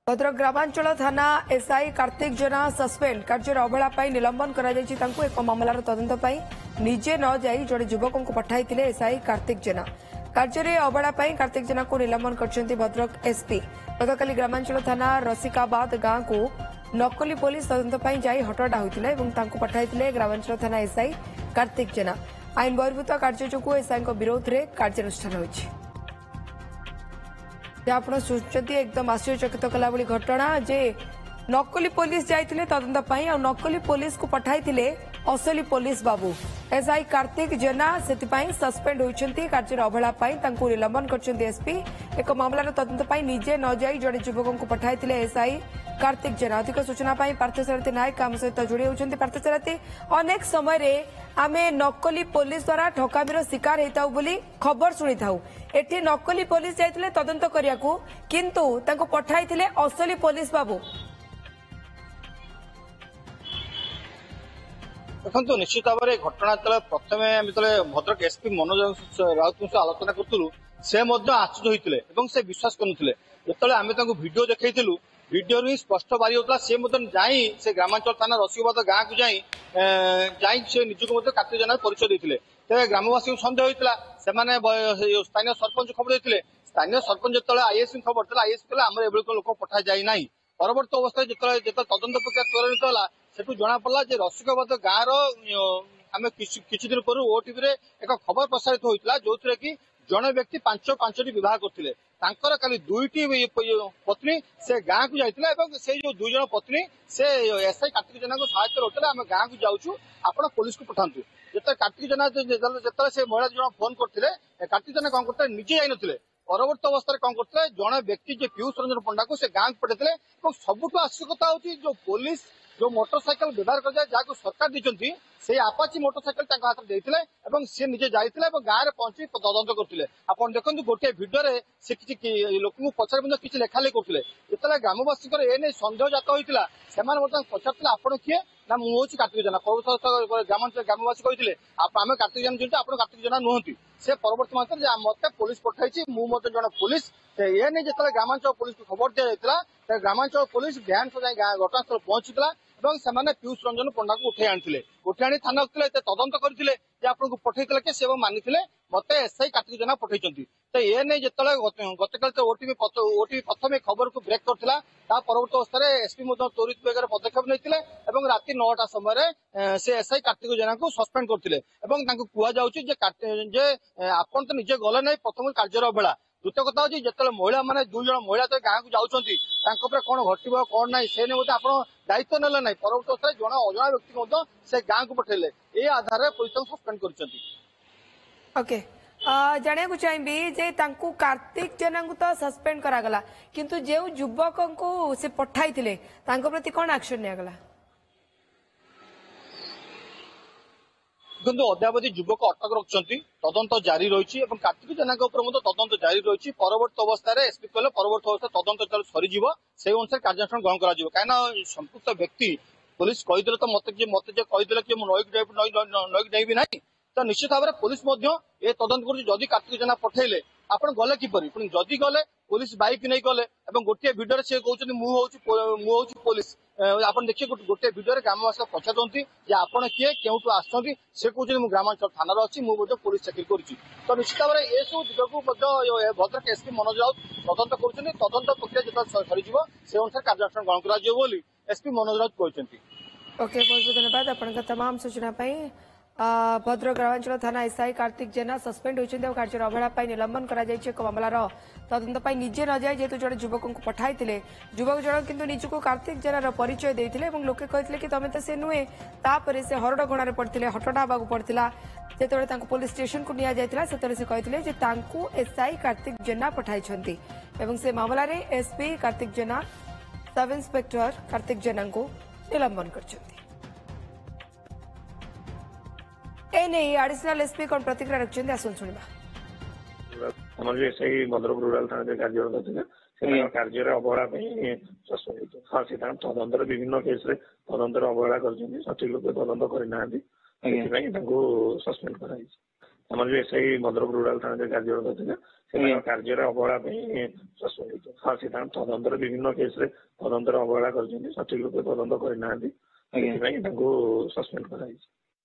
भद्रक ग्रामांचल थाना एसआई कार्तिक जेना सस्पेंड कार्य अवहेला निलंबन एक मामलार तदंत निजे न जाई जड़े युवकों को पठाई एसआई कार्तिक जेना कार्य अवहेला कार्तिक जेना को निलंबन कर भद्रक एसपी गतकाली ग्रामांचल थाना रसिकाबाद गांव को नकली पुलिस तदंत जाई हटड़ा होता पठाई ग्रामांचल थाना एसआई कार्तिक जेना आईन बहिर्भूत कार्य जो एसआई विरोध में कार्यानुष्ठान होइछि। आप सोचते एकदम आश्चर्यचकित कला घटना जे नकली पुलिस जाइए तदंत नकली पुलिस को पठाई असली पुलिस बाबू एसआई कार्तिक जेना से सस्पेंड होती कार्य अवहेला निलंबन कर एसपी एक मामलार तदंत निजे न जाई जड़े युवकों को पठाई एसआई कार्तिक जेना अधिक सूचना पार्थसारथी नायक आम सहित जोड़ी होती पार्थसारथी अनेक समय आमे नकली पुलिस द्वारा ठकामीर शिकार होता बोली खबर शुणी था एठी नकली पुलिस जाइए तदंत करने किंतु पठाई असली पुलिस बाबू देखो निश्चित भाव में घटना प्रथम भद्रक एसपी मनोज राउत आलोचना करूँ से आश्चर्य होते से विश्वास करुले जो आम भिडियो देखु भिडियो ही स्पष्ट बारी होता सी जाई से ग्रामांचल थाना रसिकाबाद गाँव को जाई से निजक कार्तिक जेना परिचय देते तेज ग्रामवासी को सन्देह होता से स्थानीय सरपंच खबर देते स्थानीय सरपंच जो आईएस खबर था आईएस कहला आम एभली लोक पठा जाए ना परवर्त अवस्था जो तदंत प्रक्रिया त्वरित है सेठू जना पड़ा रसिकाबाद गाँव आम किसी दिन पूर्व ओटीवी एक खबर प्रसारित होता जो कि जड़े व्यक्ति पांचटी विवाह करते काली दुईटी पत्नी से गाँव को जाइए से जो दुई जन पत्नी से एसआई कार्तिक जेना को सहायता होते आम गाँव को जाऊँ आप पुलिस को पठातु जो कार्तिक जेना जो से महिला जन फोन करते कार्तिक जेना कौन करते निजे जाइए परवर्त अवस्था कौन करते जड़े व्यक्ति जो पीयूष रंजन पंडा को से गाँव को पठाते सबुठ आश्चर्यता हूँ जो पुलिस जो मोटरसाइकेल व्यवहार कर जहाँ सरकार दी से आपाची मोटरसाइकेल हाथ में देते सी निजे जाते गाँव में पहुंची तदंत करते आप देखो गोटे भिडियो से किसी लोक पचार किसी लेखालेखी करते जिते ग्रामवासी एने सन्देह जात होता से पचार आपण किए ना मुझे कार्तिक जेना ग्रामांचल ग्रामवासी कहते आम कार्तिक जेना जीते आप कार्तिक जेना नुहति से परवर्त मात्रा मत पुलिस पठाई मुझे जन पुलिस ये नहीं जो ग्रामांचल पुलिस को खबर दी जाता ग्रामांचल पुलिस भ्यान सजाई घटनास्थल पहुंचीला से पीयूष रंजन पंडा को उठे आनी थाना तदंत करते आपको पठेला कि से मानी मत एसआई कार्तिक जेना पठें तो ये नहीं जो गतकाल ओटीवी प्रथम खबर को ब्रेक करता परवर्त अवस्था एसपी त्वरित बेगर पदक्षेप नहीं राति 9टा समय से एसआई कार्तिक जेना को सस्पेंड करते कहुचे आपन तो निजे गले ना प्रथम कार्य अवहेला द्वितीय कथा हूँ जो महिला मैंने दुई जन महिला तो गाँव को जाऊँगी कौन घटव कौन ना से आप दायित्व नेले ना परवर्त अवस्था जड़े अजा व्यक्ति से गाँव को पठेले ये आधार पुलिस सस्पेंड कर जाना चाहिए जे कार्तिक जेना को तो सस्पेंड करागला किंतु जो युवक को से पठाई प्रति कौन एक्शन निगला किंतु अद्यावधि युवक अटक रखिंट तदंत जारी रही है कार्तिक जेना तदंत जारी रही परवर्त अवस्था एसपी कहले परवर्त अवस्था तदंत सरीज से अनुसार कार्यानुष्ठान ग्रहण कर कहीं संपुक्त व्यक्ति पुलिस कहीदे तो मत कहीदे कि नईक जाइबी ना तो निश्चित भाव में पुलिस ये तदंत कर कार्तिक जेना पठेले आप गले किपर पुणी जदि गले पुलिस बाइक नहीं गले गोटे भिडियो से कहते मुझे पुलिस आप देखिए गोटे भिडियो ग्रामवासी पचार आपड़ किए क्यों आसुँच से कहते ग्रामांचल थाना अच्छी मुझे पुलिस चाकरी करुँच तो निश्चित भाव में ये सब दिग को भद्रक एसपी मनोज राउत तदंत कर तदंत प्रक्रिया जो सरीज से अनुसार कार्यानुष्ठान ग्रहण कर एसपी मनोज राउत कहते। ओके बहुत बहुत धन्यवाद आपन तमाम सूचना भद्रक ग्रामांचल थाना एसआई कार्तिक जेना सस्पेंड होती कार्य अवहेला निलंबन कर मामलार तदंत निजे न जाए जेहेतु जड़े युवकों को पठाई युवक जन किंतु निजक कार्तिक जेनार परिचय देते लोके कहते कि तुम तो से नुहे तापर से हरडगणार पड़ते हटड़ा हवा पड़ता जो पुलिस स्टेशन को निया जाइतिला से कहते एसआई कार्तिक जेना पठाई से मामला एसपी कार्तिक जेना सब इन्स्पेक्टर कार्तिक जेना को निलंबन कर एडिशनल एसपी कौन प्रतिक्रिया रखिंट आसन शुणा हमारे जो एसआई भद्रक रूराल थाना कार्यरत थे कार्य अवहेला हाँ से तदंतर विभिन्न केस तदंतर अवहेला कर सठिक लोक तदंत करना सस्पेंड कर हमारे जो एसआई भद्रक रूराल थाना कार्यरत थे ସେ ତାଙ୍କ କାର୍ଯ୍ୟରେ ଅବହେଳା ପାଇଁ ସସ୍ପେଣ୍ଡ ହେଇଛନ୍ତି। ହଁ, ସେ ତାଙ୍କ ତଦନ୍ତରେ ବିଭିନ୍ନ କେସରେ ତଦନ୍ତରେ ଅବହେଳା କରିଛନ୍ତି, ସଠିକ ରୂପେ ତଦନ୍ତ କରିନାହାନ୍ତି, ସେଥିପାଇଁ ତାଙ୍କୁ ସସ୍ପେଣ୍ଡ କରାଯାଇଛି।